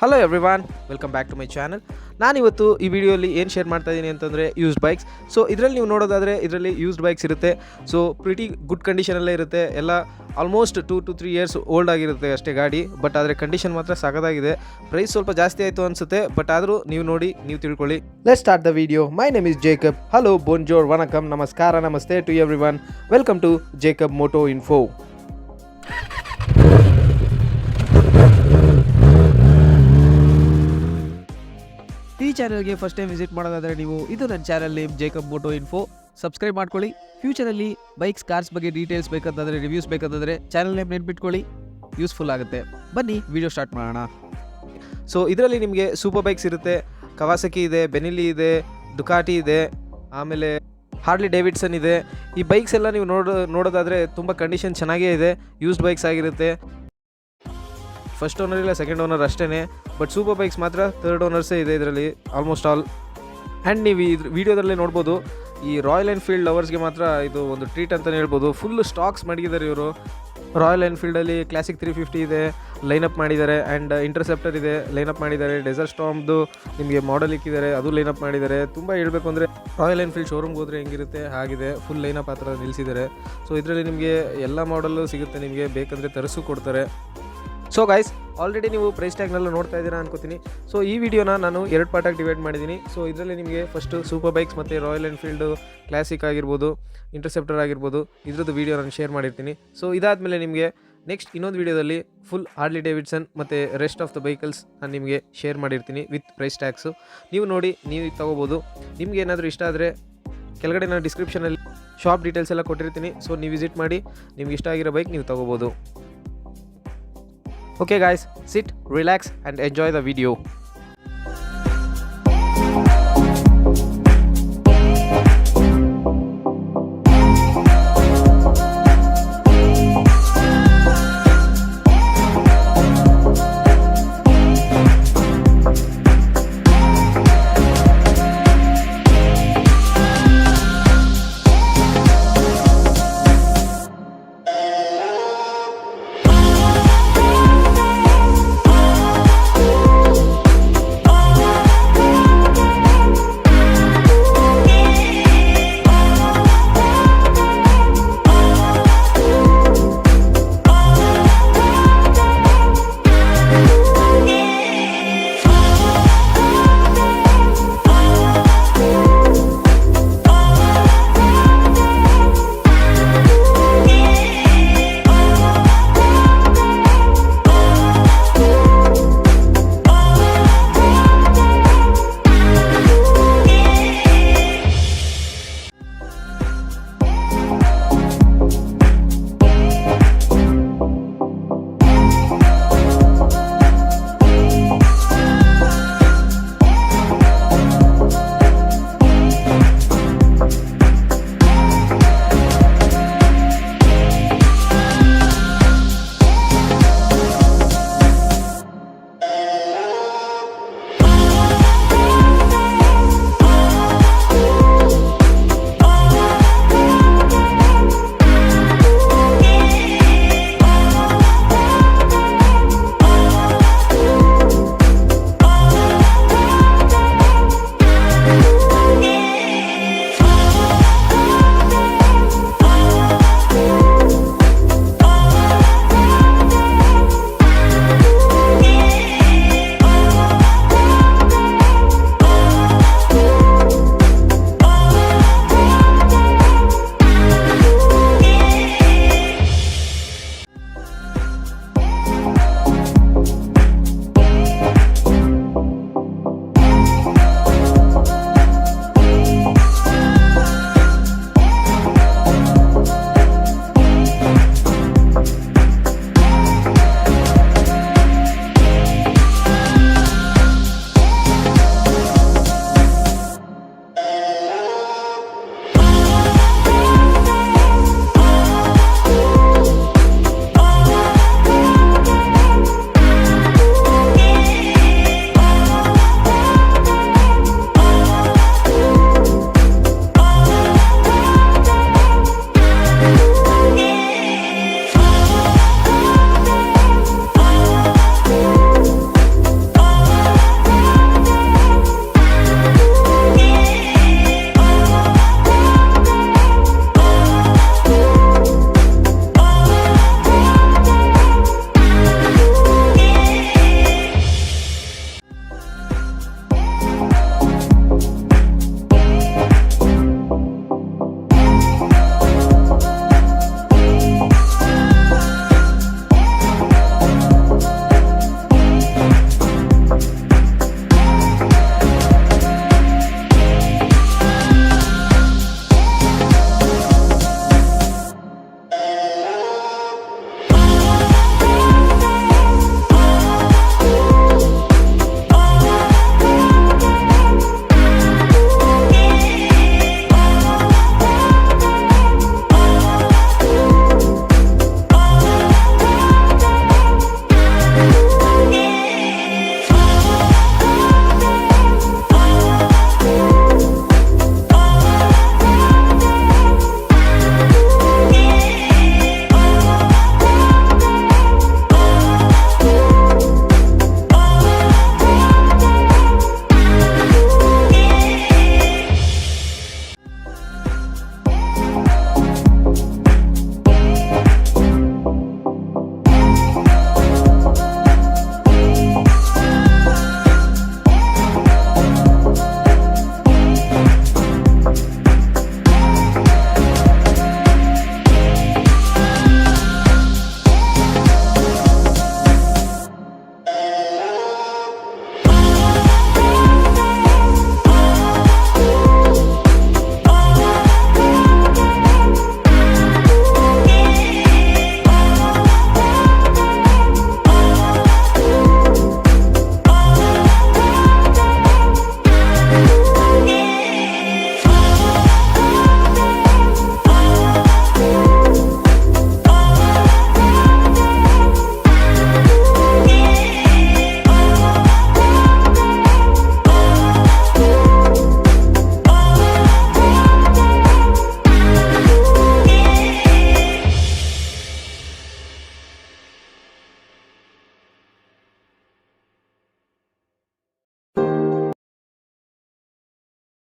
Hello everyone, welcome back to my channel. ನಾನಿವತ್ತು ಈ ವಿಡಿಯೋಲಿ ಏನು ಶೇರ್ ಮಾಡ್ತಾ ಇದ್ದೀನಿ ಅಂತಂದರೆ ಯೂಸ್ಡ್ ಬೈಕ್ಸ್. ಸೊ ಇದರಲ್ಲಿ ನೀವು ನೋಡೋದಾದರೆ ಇದರಲ್ಲಿ ಯೂಸ್ಡ್ ಬೈಕ್ಸ್ ಇರುತ್ತೆ. ಸೊ ಪ್ರಿಟಿ ಗುಡ್ ಕಂಡೀಷನಲ್ಲೇ ಇರುತ್ತೆ. ಎಲ್ಲ ಆಲ್ಮೋಸ್ಟ್ 2 to 3 ಇಯರ್ಸ್ ಓಲ್ಡ್ ಆಗಿರುತ್ತೆ ಅಷ್ಟೇ ಗಾಡಿ. ಬಟ್ ಆದರೆ ಕಂಡೀಷನ್ ಮಾತ್ರ ಸಖತ್ತಾಗಿದೆ. ಪ್ರೈಸ್ ಸ್ವಲ್ಪ ಜಾಸ್ತಿ ಆಯಿತು ಅನಿಸುತ್ತೆ, ಬಟ್ ಆದರೂ ನೀವು ನೋಡಿ, ನೀವು ತಿಳ್ಕೊಳ್ಳಿ. Let's start the video. My name is Jacob. Hello, bonjour, vanakkam, namaskara, namaste to everyone. Welcome to Jacob moto info. ಈ ಚಾನಲ್ಗೆ ಫಸ್ಟ್ ಟೈಮ್ ವಿಸಿಟ್ ಮಾಡೋದಾದರೆ ನೀವು, ಇದು ನನ್ನ channel name Jacob moto info. Subscribe ಮಾಡ್ಕೊಳ್ಳಿ. ಫ್ಯೂಚರಲ್ಲಿ ಬೈಕ್ಸ್, ಕಾರ್ಸ್ ಬಗ್ಗೆ ಡೀಟೇಲ್ಸ್ ಬೇಕಂತಂದರೆ, ರಿವ್ಯೂಸ್ ಬೇಕಂತಂದರೆ ಚಾನಲ್ ನೇಮ್ ನೆನ್ಪಿಟ್ಕೊಳ್ಳಿ, ಯೂಸ್ಫುಲ್ ಆಗುತ್ತೆ. ಬನ್ನಿ ವಿಡಿಯೋ ಸ್ಟಾರ್ಟ್ ಮಾಡೋಣ. ಸೊ ಇದರಲ್ಲಿ ನಿಮಗೆ ಸೂಪರ್ ಬೈಕ್ಸ್ ಇರುತ್ತೆ. ಕವಾಸಕಿ ಇದೆ, ಬೆನಿಲಿ ಇದೆ, ಡುಕಾಟಿ ಇದೆ, ಆಮೇಲೆ ಹಾರ್ಲಿ ಡೇವಿಡ್ಸನ್ ಇದೆ. ಈ ಬೈಕ್ಸ್ ಎಲ್ಲ ನೀವು ನೋಡೋದಾದರೆ ತುಂಬ ಕಂಡೀಷನ್ ಚೆನ್ನಾಗೇ ಇದೆ. ಯೂಸ್ಡ್ ಬೈಕ್ಸ್ ಆಗಿರುತ್ತೆ. ಫಸ್ಟ್ ಓನರ್ ಇಲ್ಲ, ಸೆಕೆಂಡ್ ಓನರ್ ಅಷ್ಟೇ. ಬಟ್ ಸೂಪರ್ ಬೈಕ್ಸ್ ಮಾತ್ರ ಥರ್ಡ್ ಓನರ್ಸೇ ಇದೆ ಇದರಲ್ಲಿ ಆಲ್ಮೋಸ್ಟ್ ಆಲ್. ಆ್ಯಂಡ್ ನೀವು ಈ ವಿಡಿಯೋದಲ್ಲೇ ನೋಡ್ಬೋದು, ಈ ರಾಯಲ್ ಎನ್ಫೀಲ್ಡ್ ಲವರ್ಸ್ಗೆ ಮಾತ್ರ ಇದು ಒಂದು ಟ್ರೀಟ್ ಅಂತಲೇ ಹೇಳ್ಬೋದು. ಫುಲ್ ಸ್ಟಾಕ್ಸ್ ಮಡಗಿದ್ದಾರೆ ಇವರು. ರಾಯಲ್ ಎನ್ಫೀಲ್ಡಲ್ಲಿ ಕ್ಲಾಸಿಕ್ 350 ಇದೆ, ಲೈನಪ್ ಮಾಡಿದ್ದಾರೆ. ಆ್ಯಂಡ್ ಇಂಟರ್ಸೆಪ್ಟರ್ ಇದೆ, ಲೈನಪ್ ಮಾಡಿದ್ದಾರೆ. ಡೆಸರ್ಟ್ ಸ್ಟಾರ್ಮ್ದು ನಿಮಗೆ ಮಾಡೆಲ್ ಇಕ್ಕಿದ್ದಾರೆ, ಅದು ಲೈನಪ್ ಮಾಡಿದ್ದಾರೆ. ತುಂಬ ಹೇಳಬೇಕು ಅಂದರೆ ರಾಯಲ್ ಎನ್ಫೀಲ್ಡ್ ಶೋರೂಮ್ಗೆ ಹೋದರೆ ಹೆಂಗಿರುತ್ತೆ ಹಾಗಿದೆ. ಫುಲ್ ಲೈನಪ್ ಆ ಥರ ನಿಲ್ಲಿಸಿದ್ದಾರೆ. ಸೊ ಇದರಲ್ಲಿ ನಿಮಗೆ ಎಲ್ಲ ಮಾಡಲ್ಲು ಸಿಗುತ್ತೆ. ನಿಮಗೆ ಬೇಕಂದರೆ ತರಿಸು ಕೊಡ್ತಾರೆ. ಸೊ ಗೈಸ್, ಆಲ್ರೆಡಿ ನೀವು ಪ್ರೈಸ್ ಟ್ಯಾಗ್ನೆಲ್ಲ ನೋಡ್ತಾ ಇದ್ದೀರಾ ಅನ್ಕೋತೀನಿ. ಸೊ ಈ ವಿಡಿಯೋನ ನಾನು 2 ಪಾರ್ಟಾಗಿ ಡಿವೈಡ್ ಮಾಡಿದ್ದೀನಿ. ಸೊ ಇದರಲ್ಲಿ ನಿಮಗೆ ಫಸ್ಟು ಸೂಪರ್ ಬೈಕ್ಸ್ ಮತ್ತು ರಾಯಲ್ ಎನ್ಫೀಲ್ಡು ಕ್ಲಾಸಿಕ್ ಆಗಿರ್ಬೋದು, ಇಂಟರ್ಸೆಪ್ಟರ್ ಆಗಿರ್ಬೋದು, ಇದ್ರದ್ದು ವೀಡಿಯೋ ನಾನು ಶೇರ್ ಮಾಡಿರ್ತೀನಿ. ಸೊ ಇದಾದಮೇಲೆ ನಿಮಗೆ ನೆಕ್ಸ್ಟ್ ಇನ್ನೊಂದು ವೀಡಿಯೋದಲ್ಲಿ ಫುಲ್ ಹಾರ್ಲಿ ಡೇವಿಡ್ಸನ್ ಮತ್ತು ರೆಸ್ಟ್ ಆಫ್ ದ ವೆಹಿಕಲ್ಸ್ ನಾನು ನಿಮಗೆ ಶೇರ್ ಮಾಡಿರ್ತೀನಿ ವಿತ್ ಪ್ರೈಸ್ ಟ್ಯಾಗ್ಸು. ನೀವು ನೋಡಿ, ನೀವು ತೊಗೋಬೋದು. ನಿಮ್ಗೆ ಏನಾದರೂ ಇಷ್ಟ ಆದರೆ ಕೆಳಗಡೆ ನಾನು ಡಿಸ್ಕ್ರಿಪ್ಷನಲ್ಲಿ ಶಾಪ್ ಡೀಟೇಲ್ಸ್ ಎಲ್ಲ ಕೊಟ್ಟಿರ್ತೀನಿ. ಸೊ ನೀವು ವಿಸಿಟ್ ಮಾಡಿ, ನಿಮ್ಗೆ ಇಷ್ಟ ಆಗಿರೋ ಬೈಕ್ ನೀವು ತೊಗೋಬೋದು. Okay guys, sit, relax and enjoy the video.